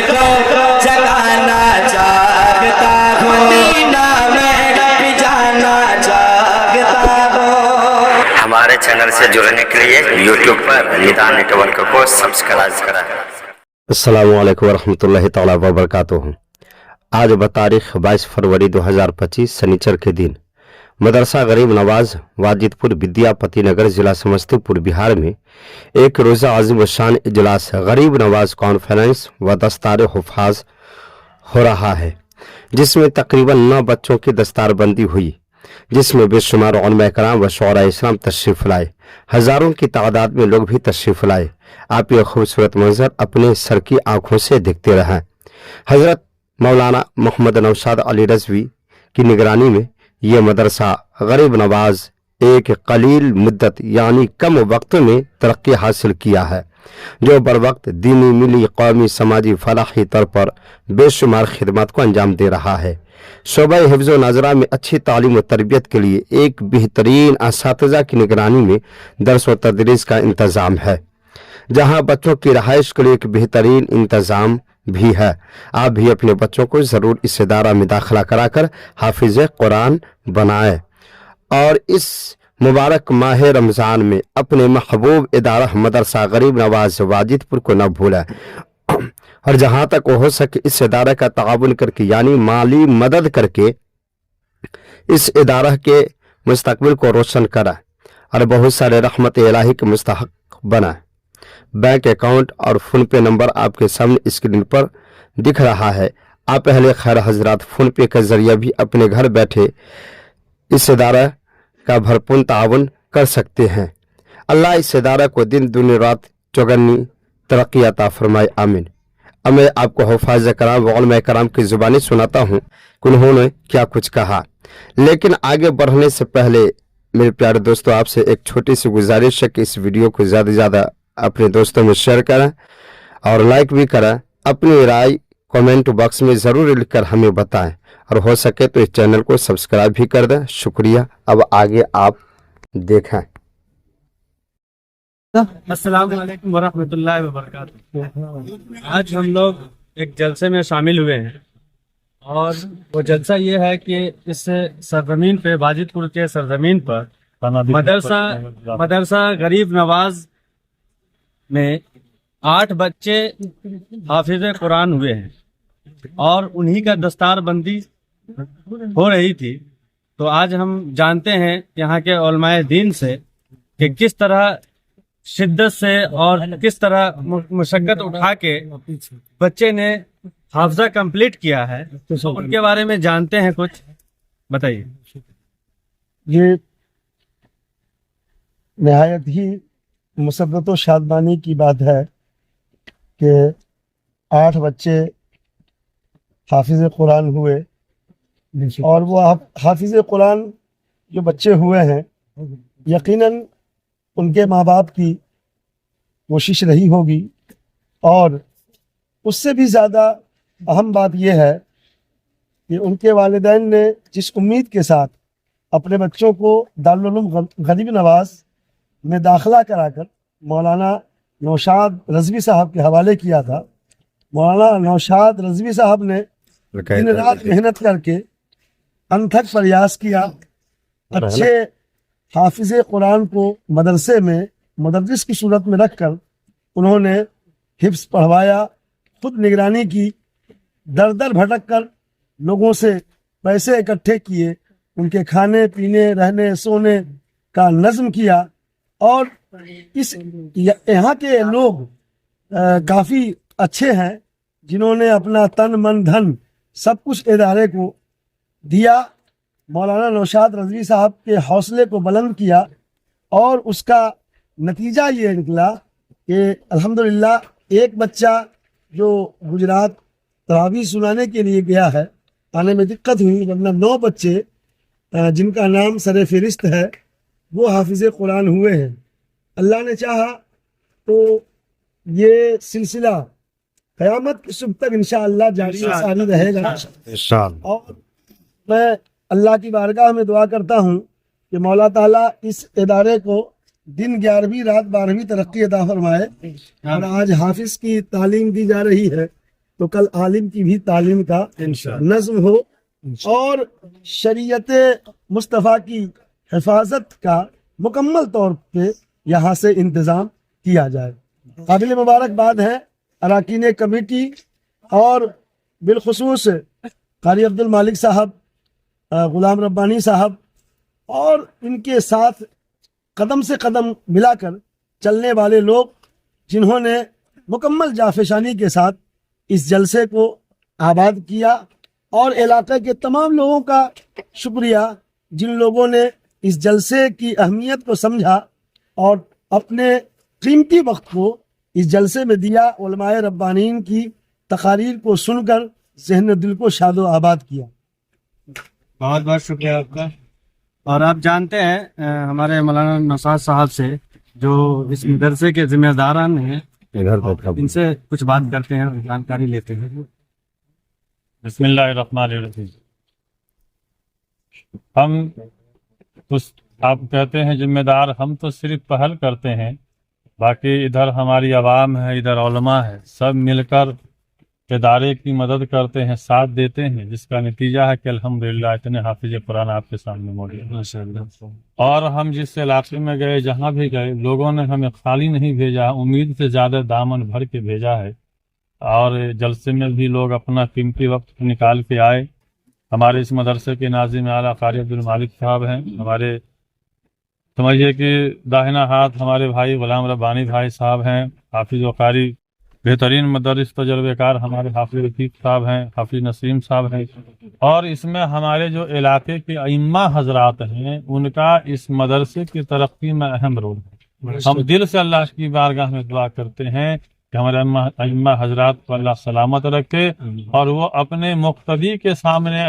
को जगाना चाहता हूँ, मदीना में भी जाना चाहता हूँ। हमारे चैनल से जुड़ने के लिए यूट्यूब पर निदान नेटवर्क को सब्सक्राइब करें। अस्सलामु अलैकुम वरहमतुल्लाहि तआला वबरकातुहू। आज बतारीख 22 फरवरी 2025 शनिचर के दिन मदरसा गरीब नवाज वाजिदपुर विद्यापति नगर जिला समस्तीपुर बिहार में एक रोज़ा आज़िम शान इजलास गरीब नवाज कॉन्फ्रेंस व दस्तार हुफ़ाज हो रहा है, जिसमें तकरीबन 9 बच्चों की दस्तारबंदी हुई, जिसमें बेशुमार उलमा कराम व शुअरा इस्लाम तशरीफ़ लाए। हज़ारों की तादाद में लोग भी तशरीफ़ लाए। आप ये खूबसूरत मंजर अपने सर की आंखों से देखते रहें। हज़रत मौलाना मोहम्मद नौशाद अली रज़वी की निगरानी में ये मदरसा गरीब नवाज एक कलील मुद्दत यानी कम वक्त में तरक्की हासिल किया है, जो बर वक्त दीनी मिली कौमी समाजी फलाही तौर पर बेशुमार खिदमत को अंजाम दे रहा है। शोबा हिफ्ज़ व नाज़रा में अच्छी तालीम व तरबियत के लिए एक बेहतरीन असातिज़ा की निगरानी में दर्स व तदरीस का इंतज़ाम है, जहाँ बच्चों की रहाइश के लिए एक बेहतरीन इंतज़ाम भी है। आप भी अपने बच्चों को ज़रूर इस इदारा में दाखिला कराकर हाफिज़ कुरान बनाएं और इस मुबारक माह रमज़ान में अपने महबूब इदारा मदरसा गरीब नवाज वाजिदपुर को न भूलें और जहाँ तक हो सके इस इदारे का ताउन करके यानी माली मदद करके इस इदारा के मुस्तकबिल को रोशन करें और बहुत सारे रहमत इलाही के मुस्तहक बनाएं। बैंक अकाउंट और फ़ोन पे नंबर आपके सामने स्क्रीन पर दिख रहा है। आप अहले खैर हजरात फ़ोन पे के ज़रिए भी अपने घर बैठे इस इदारा का भरपूर ताउन कर सकते हैं। अल्लाह इस इदारा को दिन दुनी रात चौगनी तरक्की अता फरमाए, आमीन। अब मैं आपको हुफ़ाज़ कराम व उलमा कराम की ज़ुबानी सुनाता हूँ कि उन्होंने क्या कुछ कहा। लेकिन आगे बढ़ने से पहले मेरे प्यारे दोस्तों, आपसे एक छोटी सी गुजारिश है कि इस वीडियो को ज़्यादा से ज़्यादा अपने दोस्तों में शेयर करें और लाइक भी करें। अपनी राय कमेंट बॉक्स में ज़रूर लिखकर हमें बताएं और हो सके तो इस चैनल को सब्सक्राइब भी कर दें। शुक्रिया। अब आगे आप देखें। अस्सलाम वालेकुम वरहमतुल्लाहि वबरकातुहू। आज हम लोग एक जलसे में शामिल हुए हैं और वो जलसा ये है कि इस सरजमीन पे वाजिदपुर के सरजमीन पर मदरसा गरीब नवाज में 8 बच्चे हाफिज कुरान हुए हैं और उन्हीं का दस्तारबंदी हो रही थी। तो आज हम जानते हैं यहाँ के उलमाए दीन से कि किस तरह शिद्दत से और किस तरह मुशक्कत उठा के बच्चे ने हाफजा कंप्लीट किया है, तो उनके बारे में जानते हैं। कुछ बताइए। ये नहायत ही मुसद्दत व शादमानी की बात है कि 8 बच्चे हाफिज़ कुरान हुए और वो हाफिज़ कुरान जो बच्चे हुए हैं, यकीनन उनके माँ बाप की कोशिश रही होगी और उससे भी ज़्यादा अहम बात यह है कि उनके वालिदैन ने जिस उम्मीद के साथ अपने बच्चों को दारुल उलूम गरीब नवाज में दाखिला कराकर मौलाना नौशाद रज़वी साहब के हवाले किया था, मौलाना नौशाद रज़वी साहब ने दिन रात मेहनत करके अनथक प्रयास किया। अच्छे हाफिज़ कुरान को मदरसे में मुदर्रिस की सूरत में रखकर उन्होंने हिफ्ज़ पढ़वाया, खुद निगरानी की, दर दर भटक कर लोगों से पैसे इकट्ठे किए, उनके खाने पीने रहने सोने का नज़्म किया और इस यहाँ के लोग काफ़ी अच्छे हैं जिन्होंने अपना तन मन धन सब कुछ इदारे को दिया। मौलाना नौशाद रज़वी साहब के हौसले को बुलंद किया और उसका नतीजा ये निकला कि अल्हम्दुलिल्लाह एक बच्चा जो गुजरात तरावी सुनाने के लिए गया है, आने में दिक्कत हुई, वरना 9 बच्चे जिनका नाम सर फहरिस्त है वो हाफिज़ कुरान हुए हैं। अल्लाह ने चाहा तो ये सिलसिला क़यामत की सुबह तक इंशाअल्लाह जारी सारी रहेगा। और मैं अल्लाह की बारगाह में दुआ करता हूँ कि मौला ताला इस इदारे को दिन 11वीं रात 12वीं तरक्की अता फरमाए। और आज हाफिज की तालीम दी जा रही है, तो कल आलिम की भी तालीम का नज्म हो और शरीयत मुस्तफ़ा की हिफाजत का मुकम्मल तौर पे यहाँ से इंतज़ाम किया जाए। काबिल मुबारकबाद है अरकान कमेटी और बिलखुसूस कारी अब्दुल मालिक साहब, गुलाम रब्बानी साहब और इनके साथ कदम से कदम मिलाकर चलने वाले लोग, जिन्होंने मुकम्मल जाफेशानी के साथ इस जलसे को आबाद किया, और इलाके के तमाम लोगों का शुक्रिया जिन लोगों ने इस जलसे की अहमियत को समझा और अपने कीमती वक्त को इस जलसे में दिया। उलमाए रब्बानीन की तकारीर को सुनकर ज़हन दिल को शादो आबाद किया। बहुत बहुत शुक्रिया आपका। और आप जानते हैं हमारे मौलाना नौशाद साहब से जो इस मदरसे के जिम्मेदारान हैं, इनसे कुछ बात करते हैं, जानकारी लेते हैं। बिस्मिल्लाहिर्रहमानिर्रहीम। हम उस आप कहते हैं जिम्मेदार, हम तो सिर्फ पहल करते हैं, बाकी इधर हमारी आवाम है, इधर उलमा है, सब मिलकर इदारे की मदद करते हैं, साथ देते हैं, जिसका नतीजा है कि अल्हम्दुलिल्लाह इतने हाफिज कुरान आपके सामने मौजूद हैं माशाअल्लाह। और हम जिस इलाके में गए, जहाँ भी गए, लोगों ने हमें खाली नहीं भेजा, उम्मीद से ज़्यादा दामन भर के भेजा है। और जलसे में भी लोग अपना कीमती वक्त निकाल के आए। हमारे इस मदरसे के नाज़िम आला कारी अब्दुल मालिक साहब हैं, हमारे समझिए कि दाहिना हाथ हमारे भाई गुलाम रब्बानी भाई साहब हैं, हाफिज व कारी बेहतरीन मदरस तजर्बेकार हमारे हाफिज रफीक साहब हैं, हाफिज नसीम साहब हैं। और इसमें हमारे जो इलाके के अइम्मा हजरात हैं, उनका इस मदरसे की तरक्की में अहम रोल है। हम दिल से अल्लाह की बारगाह में दुआ करते हैं कि हमारे अइम्मा हजरात को अल्लाह सलामत रखे और वो अपने मुक्तदी के सामने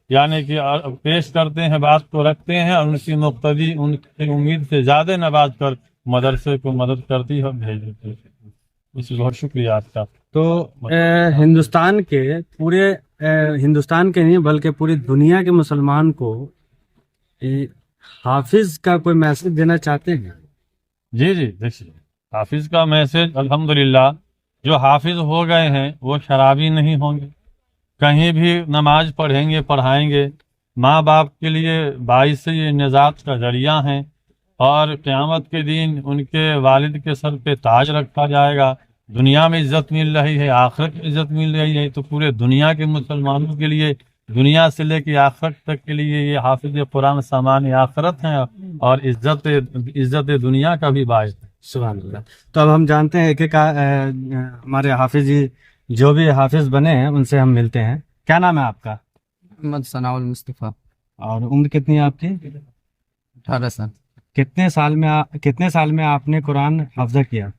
यानी कि पेश करते हैं, बात को रखते हैं और उनकी मुक्तदी उनकी उम्मीद से ज़्यादा नवाज कर मदरसे को मदद करती है और भेज देती है। इसलिए बहुत शुक्रिया आपका। तो हिंदुस्तान के पूरे हिंदुस्तान के नहीं बल्कि पूरी दुनिया के मुसलमान को हाफिज का कोई मैसेज देना चाहते हैं? जी जी, देखिए हाफिज का मैसेज, अल्हम्दुलिल्लाह जो हाफिज हो गए हैं वो शराबी नहीं होंगे, कहीं भी नमाज पढ़ेंगे पढ़ाएंगे, माँ बाप के लिए बाइस ये निजात का जरिया हैं और क़यामत के दिन उनके वालिद के सर पे ताज रखा जाएगा। दुनिया में इज्जत मिल रही है, आखिरत में इज्जत मिल रही है, तो पूरे दुनिया के मुसलमानों के लिए, दुनिया से लेकर आखिरत तक के लिए ये हाफिज कुरान सामान आखिरत हैं और इज्जत दुनिया का भी बायस है। सुभान अल्लाह। तो अब हम जानते हैं कि हमारे हाफिज जी जो भी हाफिज बने हैं उनसे हम मिलते हैं। क्या नाम है आपका? मोहम्मद सनाउल मुस्तफ़ा। और उम्र कितनी है आपकी? 18 साल। कितने साल में आपने कुरान हाफ़ज़ा किया?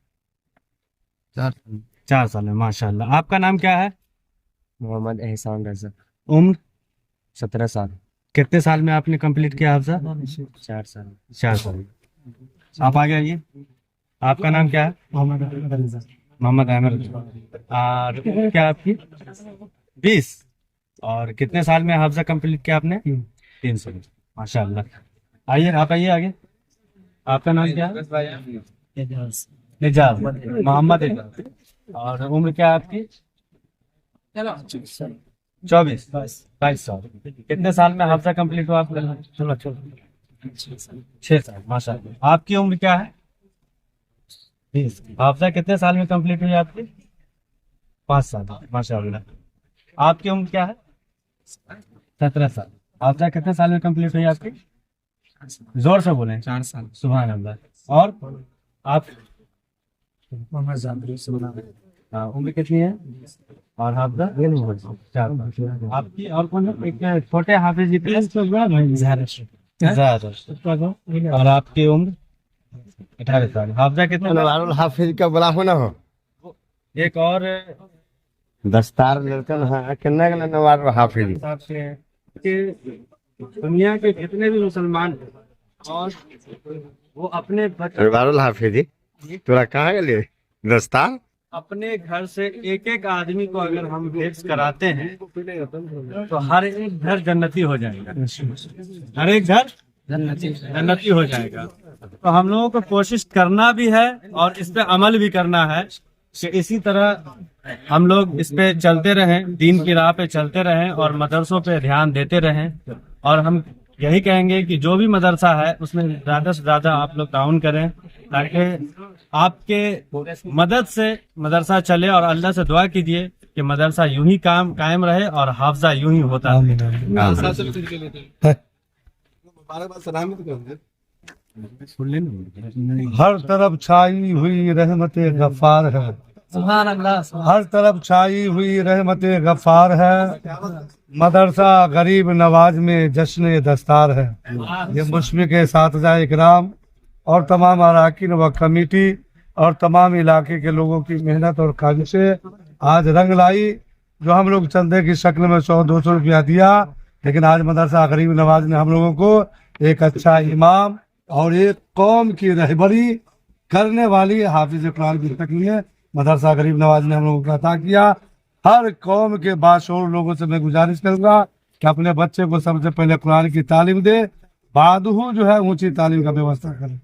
4 साल में, माशाल्लाह। आपका नाम क्या है? मोहम्मद एहसान रज़ा। उम्र? 17 साल। कितने साल में आपने कंप्लीट किया हाफ़ज़ा? 4 साल। 4 साल। आप आगे आइए। आपका नाम क्या है? मोहम्मद अहमद। और क्या आपकी? 20। और कितने साल में हाफ़ज़ा कंप्लीट किया आपने? 3 साल। माशाल्लाह। आइए, आप आइए आगे। आपका नाम क्या है? निजाज मोहम्मद इजाज। और उम्र क्या है आपकी? 24 22 साल। कितने साल में हाफ़ज़ा कंप्लीट हुआ आपका? 6 साल। माशाल्लाह। आपकी उम्र क्या है? 20। हाफ़ज़ा कितने साल में कंप्लीट हुई आपकी? 5 साल। माशाल्लाह। आपकी उम्र क्या है? 17 साल। हाफ़ज़ा कितने साल में कंप्लीट हुई आपकी? जोर से बोलें। 4 साल। सुभान अल्लाह। और आप? उम्र कितनी है? और हाफ़ज़ा? 4। आपकी और कौन है? एक छोटे हाफिज जी और आपकी उम्र 18 साल। हाफ़ज़ा कितने? हाफिज का बला होना हो एक और दस्तार लड़कन है किन्ना के नवार हाफिज हिसाब से है कि दुनिया के जितने भी मुसलमान हैं और वो अपने बारुल हाफिज तोरा कहाँ गए दस्तार अपने घर से एक आदमी को अगर हम हिफ्ज़ कराते हैं तो हर एक घर जन्नती हो जाएगा, हर एक घर जन्नती हो जाएगा। तो हम लोगों को कोशिश करना भी है और इस पे अमल भी करना है कि इसी तरह हम लोग इस पे चलते रहें, दीन की राह पे चलते रहें और मदरसों पे ध्यान देते रहें। और हम यही कहेंगे कि जो भी मदरसा है उसमें ज़्यादा से ज़्यादा आप लोग ताउन करें, ताकि आपके मदद से मदरसा चले। और अल्लाह से दुआ कीजिए कि मदरसा यूं ही कायम रहे और हाफजा यूं ही होता रहे। हर तरफ छाई हुई रहमत गफ्फार है, हर तरफ छाई हुई रहमत गफ्फार है। मदरसा गरीब नवाज में जश्न दस्तार है। ये मुशफ़िक़ साथिज़ा इकराम और तमाम अरकान व कमेटी और तमाम इलाके के लोगों की मेहनत और काविशें आज रंग लाई। जो हम लोग चंदे की शक्ल में 100-200 रुपया दिया, लेकिन आज मदरसा गरीब नवाज ने हम लोगों को एक अच्छा इमाम और एक कौम की रहबरी करने वाली हाफिज कुरान की तकलीफ मदरसा गरीब नवाज ने हम लोगों को अता किया। हर कौम के बाशऊर लोगों से मैं गुजारिश करूंगा कि अपने बच्चे को सबसे पहले कुरान की तालीम दे, बाद जो है ऊंची तालीम का व्यवस्था करें।